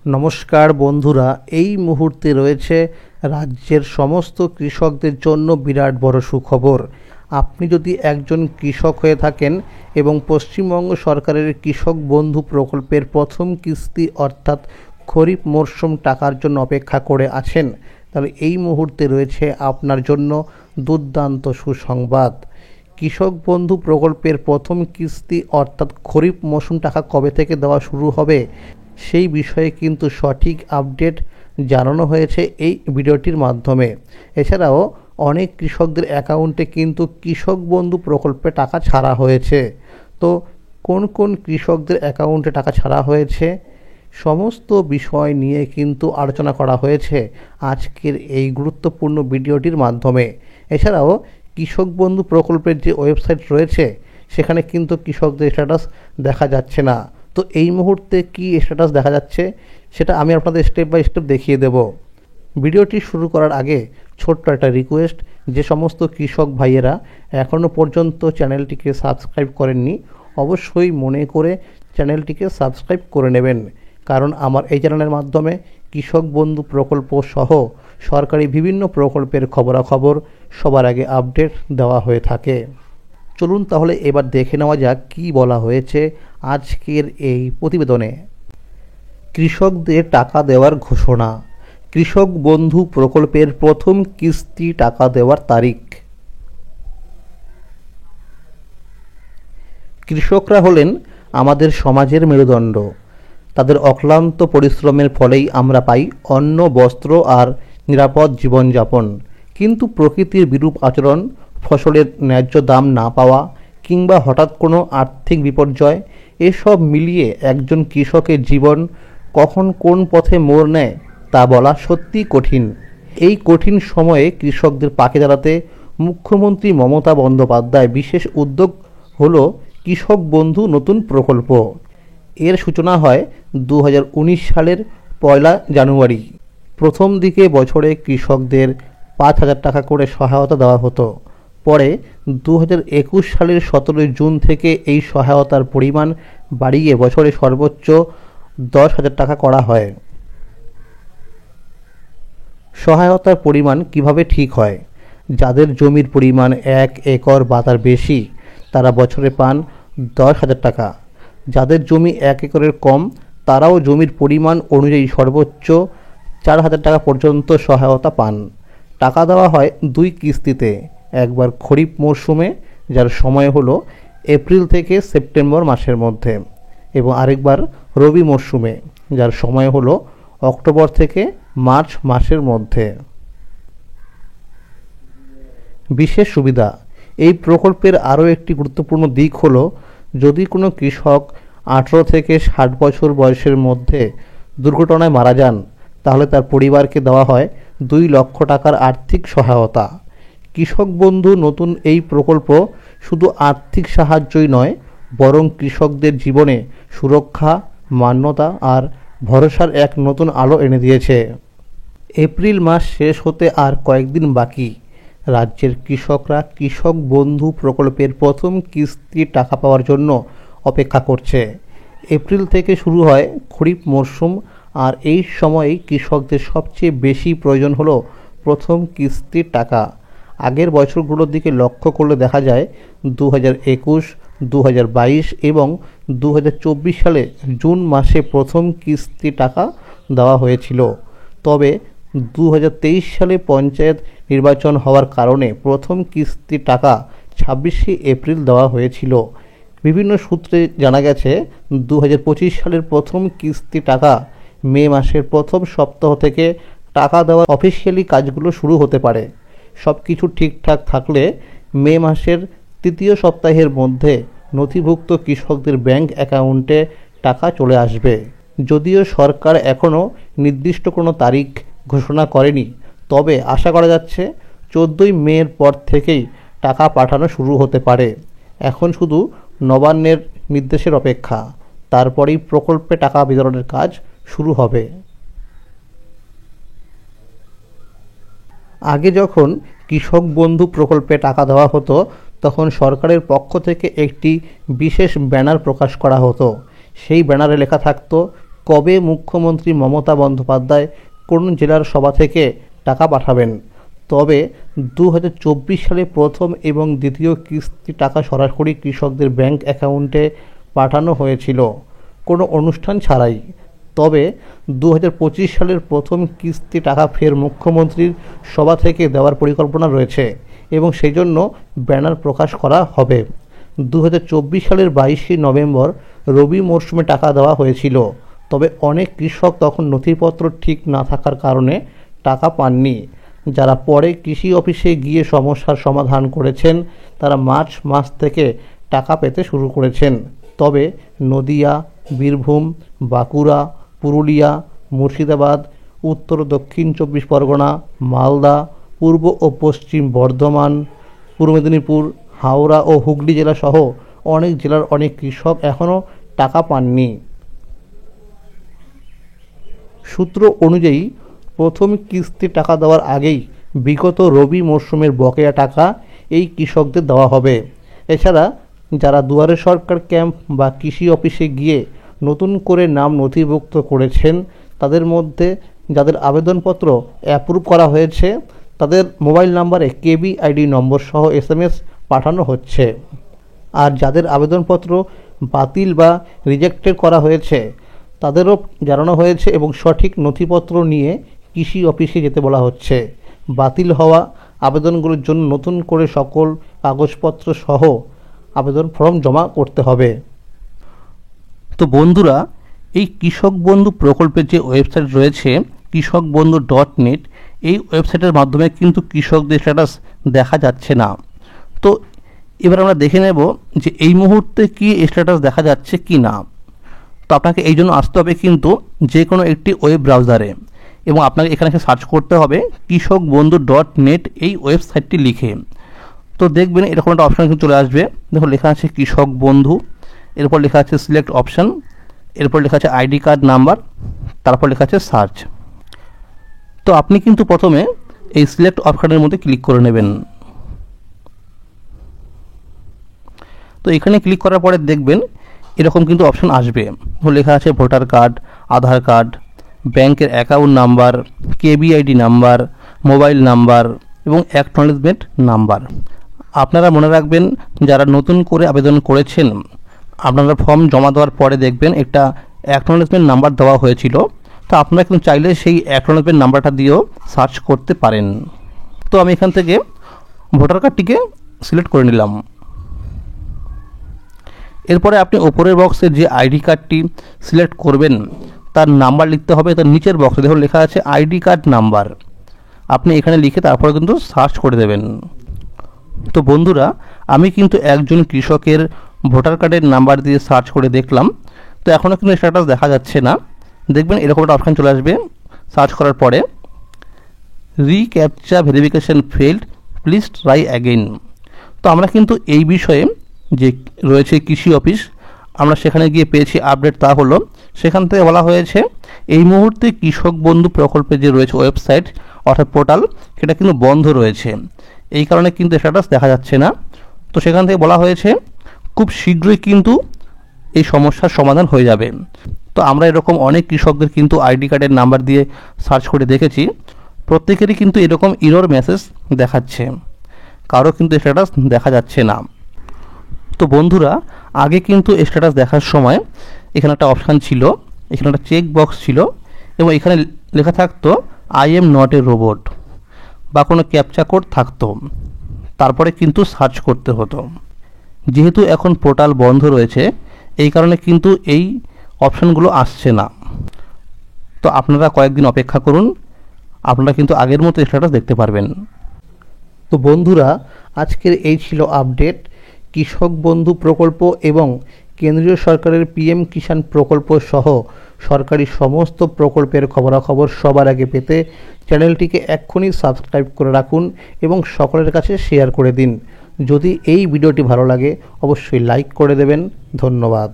নমস্কার বন্ধুরা, এই মুহূর্তে রয়েছে রাজ্যের সমস্ত কৃষকদের জন্য বিরাট বড় সুখবর। আপনি যদি একজন কৃষক হয়ে থাকেন এবং পশ্চিমবঙ্গ সরকারের কৃষক বন্ধু প্রকল্পের প্রথম কিস্তি অর্থাৎ খরিফ মরশুম টাকার জন্য অপেক্ষা করে আছেন, তাহলে এই মুহূর্তে রয়েছে আপনার জন্য দুর্দান্ত সুসংবাদ। কৃষক বন্ধু প্রকল্পের প্রথম কিস্তি অর্থাৎ খরিফ মরশুম টাকা কবে থেকে দেওয়া শুরু হবে সেই বিষয়ে কিন্তু সঠিক আপডেট জানানো হয়েছে এই ভিডিওটির মাধ্যমে। এছাড়াও অনেক কৃষকদের অ্যাকাউন্টে কিন্তু কৃষক বন্ধু প্রকল্পে টাকা ছাড়া হয়েছে। তো কোন কোন কৃষকদের অ্যাকাউন্টে টাকা ছাড়া হয়েছে সমস্ত বিষয় নিয়ে কিন্তু আলোচনা করা হয়েছে আজকের এই গুরুত্বপূর্ণ ভিডিওটির মাধ্যমে। এছাড়াও কৃষক বন্ধু প্রকল্পের যে ওয়েবসাইট রয়েছে সেখানে কিন্তু কৃষকদের স্ট্যাটাস দেখা যাচ্ছে না। তো এই মুহূর্তে কি স্ট্যাটাস দেখা যাচ্ছে সেটা আমি আপনাদের স্টেপ বাই স্টেপ দেখিয়ে দেব। ভিডিওটি শুরু করার আগে ছোট্ট একটা রিকোয়েস্ট, যে সমস্ত কৃষক ভাইয়েরা এখনও পর্যন্ত চ্যানেলটিকে সাবস্ক্রাইব করেননি অবশ্যই মনে করে চ্যানেলটিকে সাবস্ক্রাইব করে নেবেন, কারণ আমার এই চ্যানেলের মাধ্যমে কৃষক বন্ধু প্রকল্প সহ সরকারি বিভিন্ন প্রকল্পের খবরাখবর সবার আগে আপডেট দেওয়া হয়ে থাকে। চলুন তাহলে এবার দেখে নেওয়া যাক কী বলা হয়েছে আজকের এই প্রতিবেদনে। কৃষকদের টাকা দেওয়ার ঘোষণা। কৃষক বন্ধু প্রকল্পের প্রথম কিস্তি টাকা দেওয়ার তারিখ। কৃষকরা হলেন আমাদের সমাজের মেরুদণ্ড। তাদের অক্লান্ত পরিশ্রমের ফলেই আমরা পাই অন্ন, বস্ত্র আর নিরাপদ জীবনযাপন। কিন্তু প্রকৃতির বিরূপ আচরণ, ফসলের ন্যায্য দাম না পাওয়া কিংবা হঠাৎ কোনো আর্থিক বিপর্যয়, এসব মিলিয়ে একজন কৃষকের জীবন কখন কোন পথে মোড় নেয় তা বলা সত্যিই কঠিন। এই কঠিন সময়ে কৃষকদের পাশে দাঁড়াতে মুখ্যমন্ত্রী মমতা বন্দ্যোপাধ্যায় বিশেষ উদ্যোগ হলো কৃষক বন্ধু নতুন প্রকল্প। এর সূচনা হয় 2019 সালের 1 জানুয়ারি। প্রথম দিকে বছরে কৃষকদের 5,000 টাকা করে সহায়তা দেওয়া হতো। পরে 2021 সালের 17 জুন থেকে এই সহায়তার পরিমাণ বাড়িয়ে বছরে সর্বোচ্চ 10,000 টাকা করা হয়। সহায়তার পরিমাণ কিভাবে ঠিক হয়? যাদের জমির পরিমাণ 1 একর বা তার বেশি তারা বছরে পান 10,000 টাকা। যাদের জমি 1 একরের কম তারাও জমির পরিমাণ অনুযায়ী সর্বোচ্চ 4,000 টাকা পর্যন্ত সহায়তা পান। টাকা দেওয়া হয় 2 কিস্তিতে, একবার খরিফ মরশুমে যার সময় হলো এপ্রিল থেকে সেপ্টেম্বর মাসের মধ্যে, এবং আরেকবার রবি মরশুমে যার সময় হলো অক্টোবর থেকে মার্চ মাসের মধ্যে। বিশেষ সুবিধা। এই প্রকল্পের আরও একটি গুরুত্বপূর্ণ দিক হলো যদি কোনো কৃষক 18 থেকে 60 বছর বয়সের মধ্যে দুর্ঘটনায় মারা যান তাহলে তার পরিবারকে দেওয়া হয় 2 লক্ষ টাকার আর্থিক সহায়তা। কৃষক বন্ধু নতুন এই প্রকল্প শুধু আর্থিক সাহায্যই নয়, বরং কৃষকদের জীবনে সুরক্ষা, মান্যতা আর ভরসার এক নতুন আলো এনে দিয়েছে। এপ্রিল মাস শেষ হতে আর কয়েকদিন বাকি। রাজ্যের কৃষকরা কৃষক বন্ধু প্রকল্পের প্রথম কিস্তির টাকা পাওয়ার জন্য অপেক্ষা করছে। এপ্রিল থেকে শুরু হয় খরিফ মরশুম, আর এই সময়েই কৃষকদের সবচেয়ে বেশি প্রয়োজন হলো প্রথম কিস্তির টাকা। আগের বছরগুলোর দিকে লক্ষ্য করলে দেখা যায় 2021, 2022 এবং 2024 সালে জুন মাসে প্রথম কিস্তি টাকা দেওয়া হয়েছিল। তবে 2023 সালে পঞ্চায়েত নির্বাচন হওয়ার কারণে প্রথম কিস্তি টাকা 26 এপ্রিল দেওয়া হয়েছিল। বিভিন্ন সূত্রে জানা গেছে 2025 সালের প্রথম কিস্তি টাকা মে মাসের প্রথম সপ্তাহ থেকে টাকা দেওয়ার অফিসিয়ালি কাজগুলো শুরু হতে পারে। সব কিছু ঠিকঠাক থাকলে মে মাসের 3য় সপ্তাহের মধ্যে নথিভুক্ত কৃষকদের ব্যাংক অ্যাকাউন্টে টাকা চলে আসবে। যদিও সরকার এখনও নির্দিষ্ট কোনো তারিখ ঘোষণা করেনি, তবে আশা করা যাচ্ছে 14 মের পর থেকেই টাকা পাঠানো শুরু হতে পারে। এখন শুধু নবান্নের নির্দেশের অপেক্ষা, তারপরেই প্রকল্পে টাকা বিতরণের কাজ শুরু হবে। আগে যখন কৃষক বন্ধু প্রকল্পে টাকা দেওয়া হতো তখন সরকারের পক্ষ থেকে একটি বিশেষ ব্যানার প্রকাশ করা হতো। সেই ব্যানারে লেখা থাকতো কবে মুখ্যমন্ত্রী মমতা বন্দ্যোপাধ্যায় কোন জেলার সভা থেকে টাকা পাঠাবেন। তবে 2024 সালে প্রথম এবং দ্বিতীয় কিস্তি টাকা সরাসরি কৃষকদের ব্যাংক অ্যাকাউন্টে পাঠানো হয়েছিল কোনো অনুষ্ঠান ছাড়াই। তবে 2025 সালের প্রথম কিস্তি টাকা ফের মুখ্যমন্ত্রীর সভা থেকে দেওয়ার পরিকল্পনা রয়েছে এবং সেই জন্য ব্যানার প্রকাশ করা হবে। 2024 সালের 22শে নভেম্বর রবি মরশুমে টাকা দেওয়া হয়েছিল, তবে অনেক কৃষক তখন নথিপত্র ঠিক না থাকার কারণে টাকা পাননি। যারা পরে কৃষি অফিসে গিয়ে সমস্যার সমাধান করেছেন তারা মার্চ মাস থেকে টাকা পেতে শুরু করেছেন। তবে নদিয়া, বীরভূম, বাঁকুড়া, পুরুলিয়া, মুর্শিদাবাদ, উত্তর ও দক্ষিণ 24 পরগনা, মালদা, পূর্ব ও পশ্চিম বর্ধমান, পূর্ব মেদিনীপুর, হাওড়া ও হুগলি জেলা সহ অনেক জেলার অনেক কৃষক এখনও টাকা পাননি। সূত্র অনুযায়ী প্রথম কিস্তি টাকা দেওয়ার আগেই বিগত রবি মরশুমের বকেয়া টাকা এই কৃষকদের দেওয়া হবে। এছাড়া যারা দুয়ারে সরকার ক্যাম্প বা কৃষি অফিসে গিয়ে নতুন করে নাম নথিভুক্ত করেছেন তাদের মধ্যে যাদের আবেদনপত্র অ্যাপ্রুভ করা হয়েছে তাদের মোবাইল নাম্বারে কেবিআইডি নম্বর সহ SMS পাঠানো হচ্ছে। আর যাদের আবেদনপত্র বাতিল বা রিজেক্টেড করা হয়েছে তাদেরও জানানো হয়েছে এবং সঠিক নথিপত্র নিয়ে কৃষি অফিসে যেতে বলা হচ্ছে। বাতিল হওয়া আবেদনগুলোর জন্য নতুন করে সকল কাগজপত্র সহ আবেদন ফর্ম জমা করতে হবে। তো বন্ধুরা, এই কৃষক বন্ধু প্রকল্পের যে ওয়েবসাইট রয়েছে কৃষকবন্ধু.net, এই ওয়েবসাইটের মাধ্যমে কিন্তু কৃষকদের স্ট্যাটাস দেখা যাচ্ছে না। তো এবার আমরা দেখে নেব যে এই মুহূর্তে কি স্ট্যাটাস দেখা যাচ্ছে কি না। তো আপনাকে এই জন্য আসতে হবে কিন্তু যে কোনো একটি ওয়েব ব্রাউজারে এবং আপনাকে এখানে সার্চ করতে হবে কৃষকবন্ধু.net এই ওয়েবসাইটটি লিখে। তো দেখবেন এরকম একটা অপশান কিন্তু চলে আসবে। দেখুন লেখা আছে কৃষক বন্ধু, এরপর লেখা আছে সিলেক্ট অপশান, এরপর লেখা আছে আইডি কার্ড নাম্বার, তারপর লেখা আছে সার্চ। তো আপনি কিন্তু প্রথমে এই সিলেক্ট অপশানের মধ্যে ক্লিক করে নেবেন। তো এখানে ক্লিক করার পরে দেখবেন এরকম কিন্তু অপশান আসবে। লেখা আছে ভোটার কার্ড, আধার কার্ড, ব্যাংকের account number, KBID number, mobile number এবং অ্যাকনলেজমেন্ট নাম্বার। আপনারা মনে রাখবেন যারা নতুন করে আবেদন করেছেন আপনারা ফর্ম জমা দেওয়ার পরে দেখবেন একটা অ্যাকনলেজমেন্ট নাম্বার দেওয়া হয়েছিল। তো আপনারা কিন্তু চাইলে সেই অ্যাকনলেজমেন্ট নাম্বারটা দিয়েও সার্চ করতে পারেন। তো আমি এখান থেকে ভোটার কার্ডটিকে সিলেক্ট করে নিলাম। এরপরে আপনি ওপরের বক্সে যে আইডি কার্ডটি সিলেক্ট করবেন তার নাম্বার লিখতে হবে। তার নিচের বক্সে দেখুন লেখা আছে আইডি কার্ড নাম্বার, আপনি এখানে লিখে তারপরে কিন্তু সার্চ করে দেবেন। তো বন্ধুরা, আমি কিন্তু একজন কৃষকের ভোটার কার্ডের নাম্বার দিয়ে সার্চ করে দেখলাম, তো এখনও কিন্তু স্ট্যাটাস দেখা যাচ্ছে না। দেখবেন এরকম একটা অপশান চলে আসবে সার্চ করার পরে, recaptcha verification failed, please try again. তো আমরা কিন্তু এই বিষয়ে যে রয়েছে কৃষি অফিস আমরা সেখানে গিয়ে পেয়েছি আপডেট। তা হলো সেখান থেকে বলা হয়েছে এই মুহূর্তে কৃষক বন্ধু প্রকল্পে যে রয়েছে ওয়েবসাইট অর্থাৎ পোর্টাল সেটা কিন্তু বন্ধ রয়েছে, এই কারণে কিন্তু স্ট্যাটাস দেখা যাচ্ছে না। তো সেখান থেকে বলা হয়েছে খুব শীঘ্রই কিন্তু এই সমস্যার সমাধান হয়ে যাবে। তো আমরা এরকম অনেক কৃষকদের কিন্তু আইডি কার্ডের নাম্বার দিয়ে সার্চ করে দেখেছি, প্রত্যেকেরই কিন্তু এরকম ইরর মেসেজ দেখাচ্ছে, কারো কিন্তু স্ট্যাটাস দেখা যাচ্ছে না। তো বন্ধুরা, আগে কিন্তু স্ট্যাটাস দেখার সময় এখানে একটা অপশান ছিল, এখানে একটা চেক বক্স ছিল এবং এখানে লেখা থাকতো I am not a robot বা কোনো ক্যাপচা কোড থাকতো, তারপরে কিন্তু সার্চ করতে হতো। যেহেতু এখন পোর্টাল বন্ধ রয়েছে এই কারণে কিন্তু এই অপশানগুলো আসছে না। তো আপনারা কয়েকদিন অপেক্ষা করুন, আপনারা কিন্তু আগের মতো স্ট্যাটাস দেখতে পারবেন। তো বন্ধুরা, আজকের এই ছিল আপডেট কৃষক বন্ধু প্রকল্প এবং কেন্দ্রীয় সরকারের PM কিষাণ প্রকল্প সহ সরকারি সমস্ত প্রকল্পের খবরাখবর সবার আগে পেতে চ্যানেলটিকে এক্ষুনি সাবস্ক্রাইব করে রাখুন এবং সকলের কাছে শেয়ার করে দিন। যদি এই ভিডিওটি ভালো লাগে অবশ্যই লাইক করে দেবেন। ধন্যবাদ।